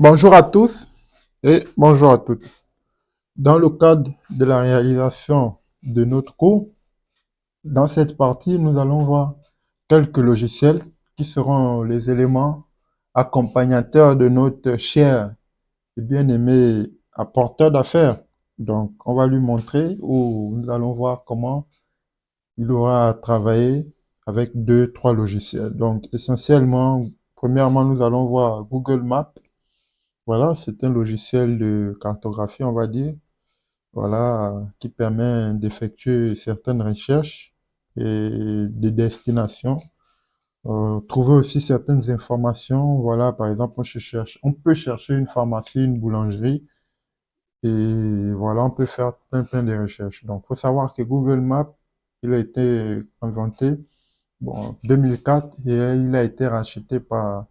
Bonjour à tous et bonjour à toutes. Dans le cadre de la réalisation de notre cours, dans cette partie, nous allons voir quelques logiciels qui seront les éléments accompagnateurs de notre cher et bien-aimé apporteur d'affaires. Donc, on va lui montrer ou nous allons voir comment il aura travaillé avec deux, trois logiciels. Donc, essentiellement, premièrement, nous allons voir Google Maps. Voilà, c'est un logiciel de cartographie, on va dire, voilà, qui permet d'effectuer certaines recherches et des destinations. Trouver aussi certaines informations, voilà, par exemple, on peut chercher une pharmacie, une boulangerie, et voilà, on peut faire plein de recherches. Donc, faut savoir que Google Maps, il a été inventé, bon, 2004, et il a été racheté par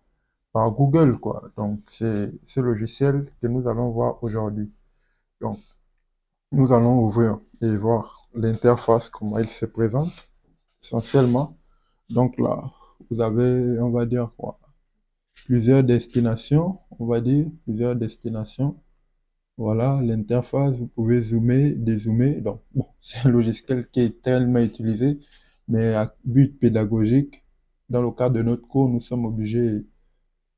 Google, quoi. Donc, c'est ce logiciel que nous allons voir aujourd'hui. Donc, nous allons ouvrir et voir l'interface, comment il se présente, essentiellement. Donc là, vous avez, on va dire quoi, plusieurs destinations, on va dire, plusieurs destinations. Voilà, l'interface, vous pouvez zoomer, dézoomer. Donc, bon, c'est un logiciel qui est tellement utilisé, mais à but pédagogique. Dans le cadre de notre cours, nous sommes obligés,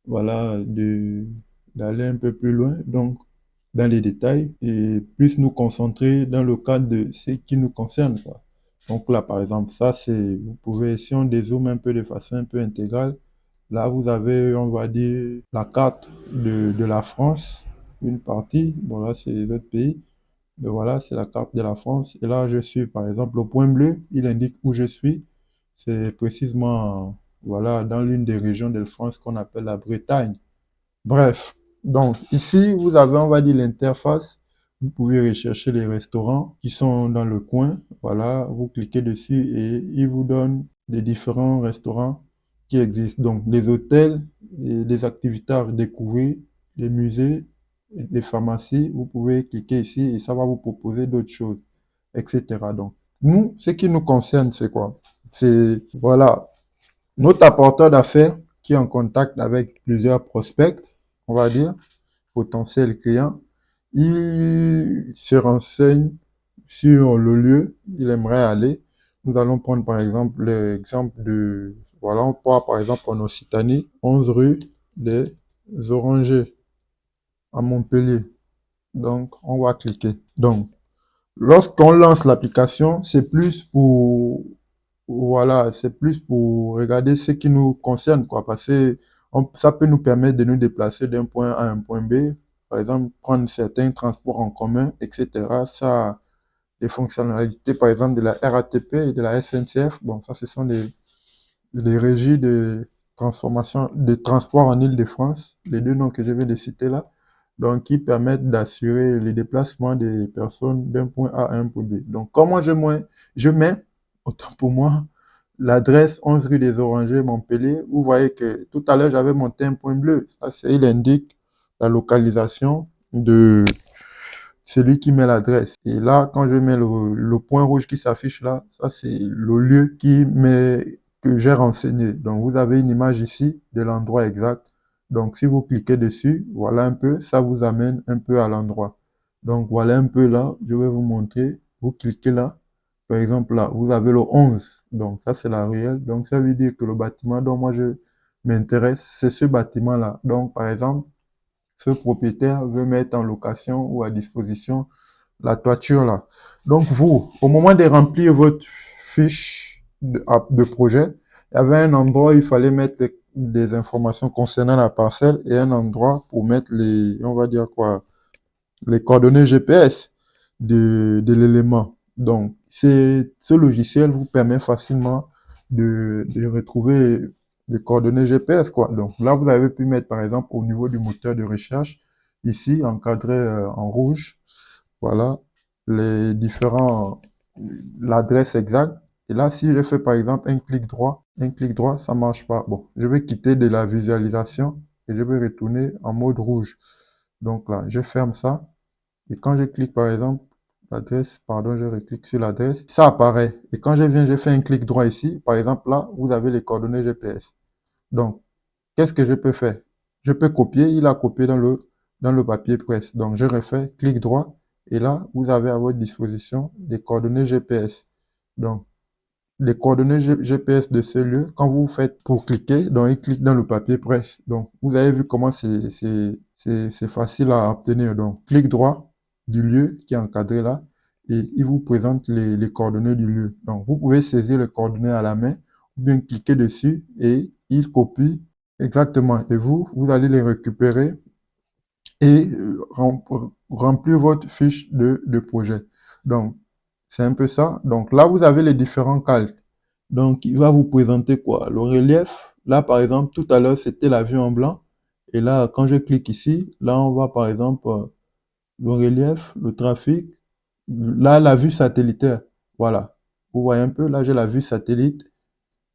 voilà, d'aller un peu plus loin. Donc, dans les détails et plus nous concentrer dans le cadre de ce qui nous concerne, quoi. Donc là, par exemple, ça, c'est, vous pouvez, si on dézoome un peu de façon un peu intégrale, là, vous avez, on va dire, la carte de la France, une partie. Bon, là, c'est les autres pays. Mais voilà, c'est la carte de la France. Et là, je suis, par exemple, le point bleu, il indique où je suis. C'est précisément, voilà, dans l'une des régions de France qu'on appelle la Bretagne. Bref, donc ici, vous avez, on va dire, l'interface. Vous pouvez rechercher les restaurants qui sont dans le coin. Voilà, vous cliquez dessus et il vous donne les différents restaurants qui existent. Donc, les hôtels, et les activités à découvrir, les musées, les pharmacies. Vous pouvez cliquer ici et ça va vous proposer d'autres choses, etc. Donc, nous, ce qui nous concerne, c'est quoi? C'est, voilà, notre apporteur d'affaires qui est en contact avec plusieurs prospects, on va dire, potentiels clients, il se renseigne sur le lieu où il aimerait aller. Nous allons prendre par exemple l'exemple de, voilà, on part par exemple en Occitanie, 11 rue des Orangers à Montpellier. Donc, on va cliquer. Donc, lorsqu'on lance l'application, c'est plus pour, voilà, c'est plus pour regarder ce qui nous concerne, quoi, parce que ça peut nous permettre de nous déplacer d'un point A à un point B, par exemple, prendre certains transports en commun, etc. Ça, les fonctionnalités, par exemple, de la RATP et de la SNCF, bon, ça, ce sont des régies de transformation, de transport en Île-de-France, les deux noms que je viens de citer là, donc qui permettent d'assurer les déplacements des personnes d'un point A à un point B. Donc, comment je mets, autant pour moi, l'adresse 11 rue des Orangers, Montpellier. Vous voyez que tout à l'heure, j'avais monté un point bleu. Ça, c'est, il indique la localisation de celui qui met l'adresse. Et là, quand je mets le point rouge qui s'affiche là, ça c'est le lieu que j'ai renseigné. Donc vous avez une image ici de l'endroit exact. Donc si vous cliquez dessus, voilà un peu, ça vous amène un peu à l'endroit. Donc voilà un peu là, je vais vous montrer. Vous cliquez là, par exemple là, vous avez le 11. Donc ça c'est la réelle. Donc ça veut dire que le bâtiment dont moi je m'intéresse, c'est ce bâtiment là. Donc par exemple, ce propriétaire veut mettre en location ou à disposition la toiture là. Donc vous, au moment de remplir votre fiche de projet, il y avait un endroit où il fallait mettre des informations concernant la parcelle et un endroit pour mettre les, on va dire quoi, les coordonnées GPS de l'élément. Donc, ce logiciel vous permet facilement de retrouver les coordonnées GPS, quoi. Donc, là, vous avez pu mettre, par exemple, au niveau du moteur de recherche, ici, encadré en rouge, voilà, les différents, l'adresse exacte. Et là, si je fais, par exemple, un clic droit, ça marche pas. Bon, je vais quitter de la visualisation et je vais retourner en mode rouge. Donc là, je ferme ça. Et quand je clique, par exemple, l'adresse, pardon, je reclique sur l'adresse, ça apparaît. Et quand je viens, je fais un clic droit ici. Par exemple, là, vous avez les coordonnées GPS. Donc, qu'est-ce que je peux faire? Je peux copier, il a copié dans le papier presse. Donc, je refais, clic droit, et là, vous avez à votre disposition les coordonnées GPS. Donc, les coordonnées GPS de ce lieu, quand vous faites pour cliquer, donc il clique dans le papier presse. Donc, vous avez vu comment c'est facile à obtenir. Donc, clic droit du lieu qui est encadré là, et il vous présente les coordonnées du lieu. Donc, vous pouvez saisir les coordonnées à la main, ou bien cliquer dessus, et il copie exactement. Et vous allez les récupérer et remplir votre fiche de projet. Donc, c'est un peu ça. Donc là, vous avez les différents calques. Donc, il va vous présenter quoi? Le relief. Là, par exemple, tout à l'heure, c'était la vue en blanc. Et là, quand je clique ici, là, on voit par exemple le relief, le trafic. Là, la vue satellitaire. Voilà. Vous voyez un peu, là, j'ai la vue satellite.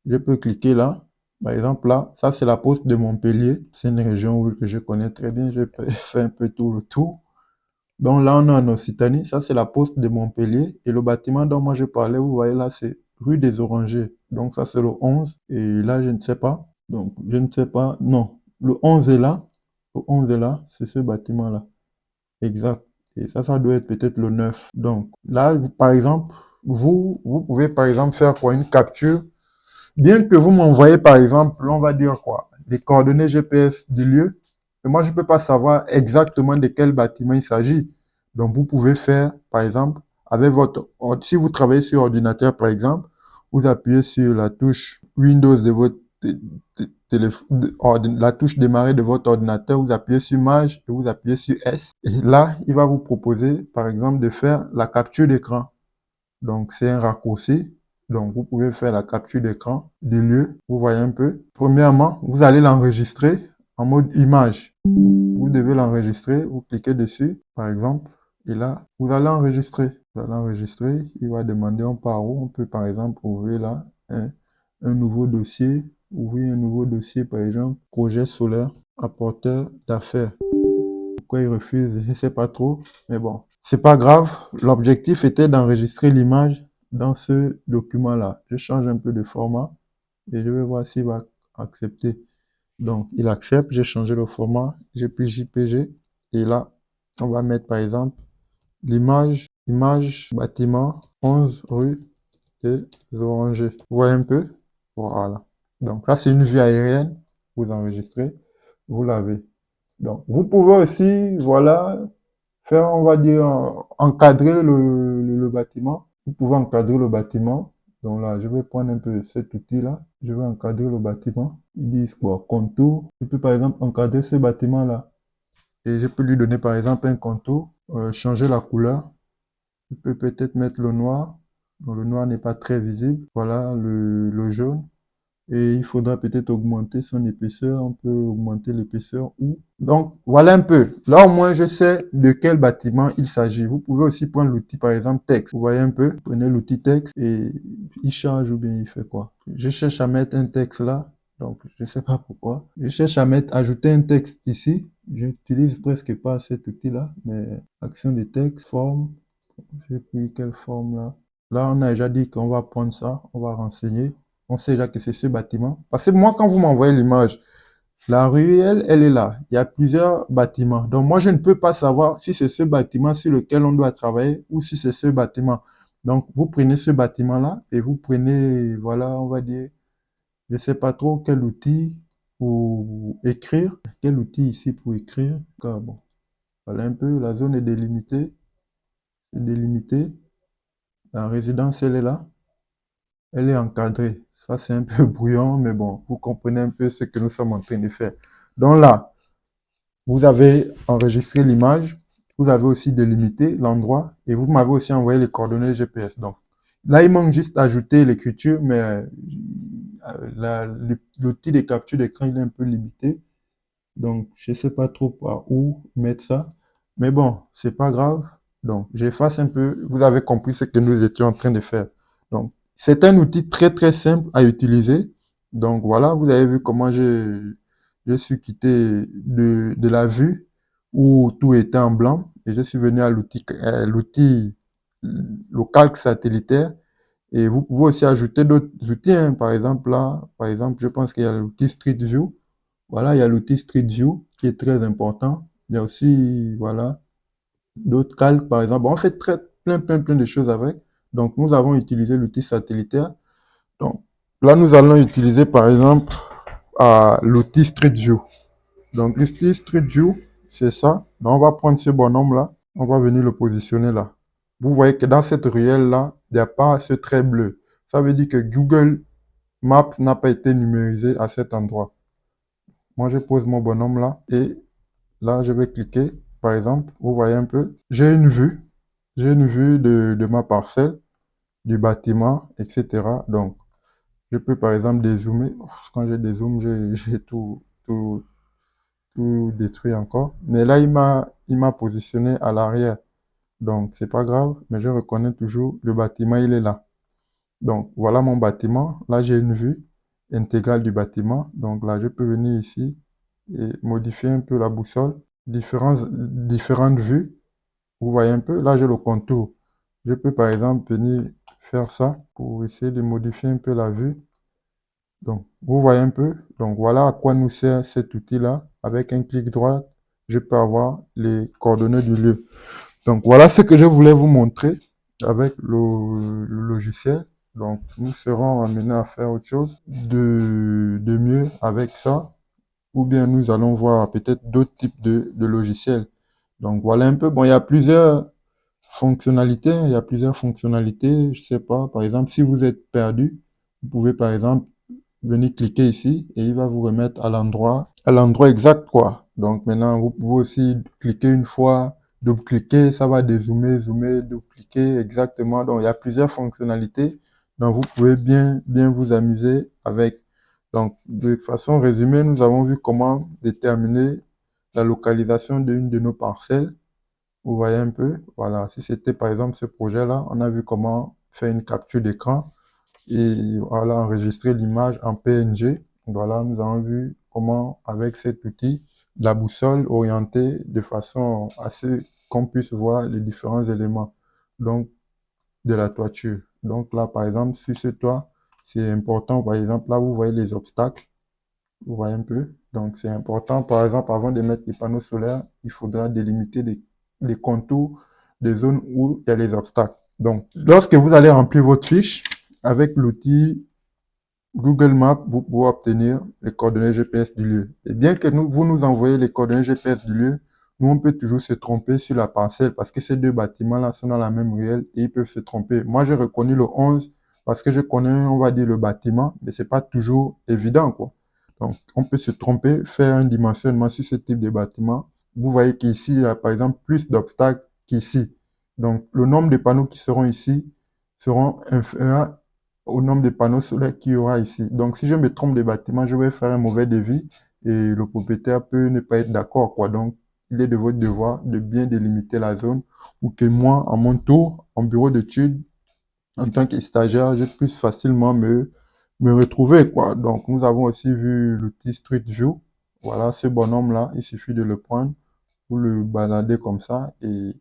Je peux cliquer là. Par exemple, là, ça, c'est la poste de Montpellier. C'est une région que je connais très bien. Je fais un peu tout le tour. Donc là, on est en Occitanie. Ça, c'est la poste de Montpellier. Et le bâtiment dont moi je parlais, vous voyez là, c'est rue des Orangers. Donc ça, c'est le 11. Et là, je ne sais pas. Donc, je ne sais pas. Non, le 11 est là. Le 11 est là. C'est ce bâtiment-là. Exact. Et ça doit être peut-être le 9. Donc là, par exemple, vous pouvez par exemple faire quoi? Une capture. Bien que vous m'envoyez par exemple, on va dire quoi? Des coordonnées GPS du lieu. Et moi, je ne peux pas savoir exactement de quel bâtiment il s'agit. Donc, vous pouvez faire, par exemple, avec si vous travaillez sur ordinateur, par exemple, vous appuyez sur la touche Windows de votre téléphone, la touche démarrer de votre ordinateur, vous appuyez sur Maj et vous appuyez sur S. Et là, il va vous proposer, par exemple, de faire la capture d'écran. Donc, c'est un raccourci. Donc, vous pouvez faire la capture d'écran du lieu. Vous voyez un peu. Premièrement, vous allez l'enregistrer en mode image. Vous devez l'enregistrer. Vous cliquez dessus, par exemple. Et là, vous allez enregistrer. Vous allez enregistrer. Il va demander on part où. On peut, par exemple, ouvrir là un nouveau dossier. Ouvrir un nouveau dossier, par exemple, projet solaire, apporteur d'affaires. Pourquoi il refuse, je ne sais pas trop, mais bon, c'est pas grave. L'objectif était d'enregistrer l'image dans ce document-là. Je change un peu de format et je vais voir s'il va accepter. Donc, il accepte, j'ai changé le format, j'ai pris JPG et là, on va mettre par exemple l'image, image bâtiment 11 rue des Orangers. Vous voyez un peu? Voilà. Donc, là, c'est une vue aérienne. Vous enregistrez, vous l'avez. Donc, vous pouvez aussi, voilà, faire, on va dire, encadrer le bâtiment. Vous pouvez encadrer le bâtiment. Donc là, je vais prendre un peu cet outil-là. Je vais encadrer le bâtiment. Ils disent quoi? Contour. Je peux par exemple encadrer ce bâtiment-là. Et je peux lui donner par exemple un contour, changer la couleur. Je peux peut-être mettre le noir. Donc le noir n'est pas très visible. Voilà, le jaune. Et il faudra peut-être augmenter son épaisseur. On peut augmenter l'épaisseur ou... Donc, voilà un peu. Là, au moins, je sais de quel bâtiment il s'agit. Vous pouvez aussi prendre l'outil, par exemple, texte. Vous voyez un peu? Prenez l'outil texte et il charge ou bien il fait quoi? Je cherche à mettre un texte là. Donc, je ne sais pas pourquoi. Je cherche à ajouter un texte ici. J'utilise presque pas cet outil-là, mais action de texte, forme. J'ai pris quelle forme là? Là, on a déjà dit qu'on va prendre ça, on va renseigner. On sait déjà que c'est ce bâtiment. Parce que moi, quand vous m'envoyez l'image, la ruelle, elle est là. Il y a plusieurs bâtiments. Donc, moi, je ne peux pas savoir si c'est ce bâtiment sur lequel on doit travailler ou si c'est ce bâtiment. Donc, vous prenez ce bâtiment-là et vous prenez, voilà, on va dire, je ne sais pas trop quel outil pour écrire. Quel outil ici pour écrire? Car, bon, voilà un peu, la zone est délimitée. C'est délimité. La résidence, elle est là. Elle est encadrée. Ça, c'est un peu brouillon, mais bon, vous comprenez un peu ce que nous sommes en train de faire. Donc là, vous avez enregistré l'image. Vous avez aussi délimité l'endroit et vous m'avez aussi envoyé les coordonnées GPS. Donc là, il manque juste d'ajouter l'écriture, mais l'outil de capture d'écran, il est un peu limité. Donc, je ne sais pas trop par où mettre ça. Mais bon, c'est pas grave. Donc, j'efface un peu. Vous avez compris ce que nous étions en train de faire. Donc, c'est un outil très, très simple à utiliser. Donc, voilà, vous avez vu comment je suis quitté de la vue où tout était en blanc et je suis venu à l'outil, le calque satellitaire. Et vous pouvez aussi ajouter d'autres outils, hein. Par exemple, là, par exemple, je pense qu'il y a l'outil Street View. Voilà, il y a l'outil Street View qui est très important. Il y a aussi, voilà, d'autres calques, par exemple. Bon, on fait plein de choses avec. Donc, nous avons utilisé l'outil satellitaire. Donc, là, nous allons utiliser, par exemple, l'outil Street View. Donc, l'outil Street View, c'est ça. Donc, on va prendre ce bonhomme-là. On va venir le positionner là. Vous voyez que dans cette ruelle-là, il n'y a pas ce trait bleu. Ça veut dire que Google Maps n'a pas été numérisé à cet endroit. Moi, je pose mon bonhomme là et là, je vais cliquer. Par exemple, vous voyez un peu, j'ai une vue. J'ai une vue de ma parcelle, du bâtiment, etc. Donc, je peux par exemple dézoomer. Quand je dézoome, j'ai tout détruit encore. Mais là, il m'a positionné à l'arrière. Donc, c'est pas grave, mais je reconnais toujours le bâtiment, il est là. Donc, voilà mon bâtiment. Là, j'ai une vue intégrale du bâtiment. Donc là, je peux venir ici et modifier un peu la boussole. Différentes vues. Vous voyez un peu, là, j'ai le contour. Je peux, par exemple, venir faire ça pour essayer de modifier un peu la vue. Donc, vous voyez un peu. Donc, voilà à quoi nous sert cet outil-là. Avec un clic droit, je peux avoir les coordonnées du lieu. Donc, voilà ce que je voulais vous montrer avec le logiciel. Donc, nous serons amenés à faire autre chose de mieux avec ça. Ou bien nous allons voir peut-être d'autres types de logiciels. Donc, voilà un peu. Bon, il y a plusieurs fonctionnalités. Il y a plusieurs fonctionnalités. Je sais pas. Par exemple, si vous êtes perdu, vous pouvez, par exemple, venez cliquer ici et il va vous remettre à l'endroit exact, quoi. Donc maintenant, vous pouvez aussi cliquer une fois, double-cliquer, ça va dézoomer, zoomer, double-cliquer exactement. Donc il y a plusieurs fonctionnalités. Donc vous pouvez bien vous amuser avec. Donc de façon résumée, nous avons vu comment déterminer la localisation d'une de nos parcelles. Vous voyez un peu, voilà. Si c'était par exemple ce projet-là, on a vu comment faire une capture d'écran et voilà, enregistrer l'image en PNG. Voilà, nous avons vu comment, avec cet outil, la boussole orientée de façon à ce qu'on puisse voir les différents éléments donc, de la toiture. Donc là, par exemple, sur ce toit, c'est important. Par exemple, là, vous voyez les obstacles. Vous voyez un peu. Donc, c'est important. Par exemple, avant de mettre les panneaux solaires, il faudra délimiter les contours des zones où il y a les obstacles. Donc, lorsque vous allez remplir votre fiche avec l'outil Google Maps, vous pouvez obtenir les coordonnées GPS du lieu. Et bien que vous nous envoyez les coordonnées GPS du lieu, nous, on peut toujours se tromper sur la parcelle parce que ces deux bâtiments-là sont dans la même ruelle et ils peuvent se tromper. Moi, j'ai reconnu le 11 parce que je connais, on va dire, le bâtiment, mais c'est pas toujours évident, quoi. Donc, on peut se tromper, faire un dimensionnement sur ce type de bâtiment. Vous voyez qu'ici, il y a par exemple plus d'obstacles qu'ici. Donc, le nombre de panneaux qui seront ici seront inférieurs au nombre de panneaux solaires qu'il y aura ici. Donc, si je me trompe de bâtiment, je vais faire un mauvais devis et le propriétaire peut ne pas être d'accord, quoi. Donc, il est de votre devoir de bien délimiter la zone pour que moi, à mon tour, en bureau d'études, en tant que stagiaire, je puisse facilement me retrouver, quoi. Donc, nous avons aussi vu l'outil Street View. Voilà, ce bonhomme-là, il suffit de le prendre, vous le balader comme ça et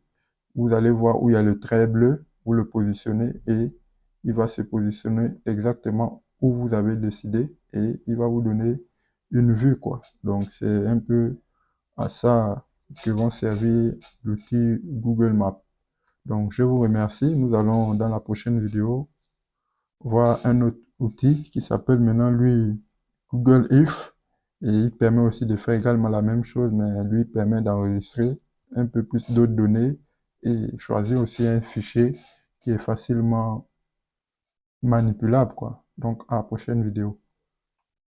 vous allez voir où il y a le trait bleu, vous le positionnez et il va se positionner exactement où vous avez décidé et il va vous donner une vue, quoi. Donc, c'est un peu à ça que vont servir l'outil Google Maps. Donc, je vous remercie. Nous allons, dans la prochaine vidéo, voir un autre outil qui s'appelle maintenant, lui, Google Earth. Et il permet aussi de faire également la même chose, mais lui permet d'enregistrer un peu plus d'autres données et choisir aussi un fichier qui est facilement manipulable, quoi. Donc, à la prochaine vidéo.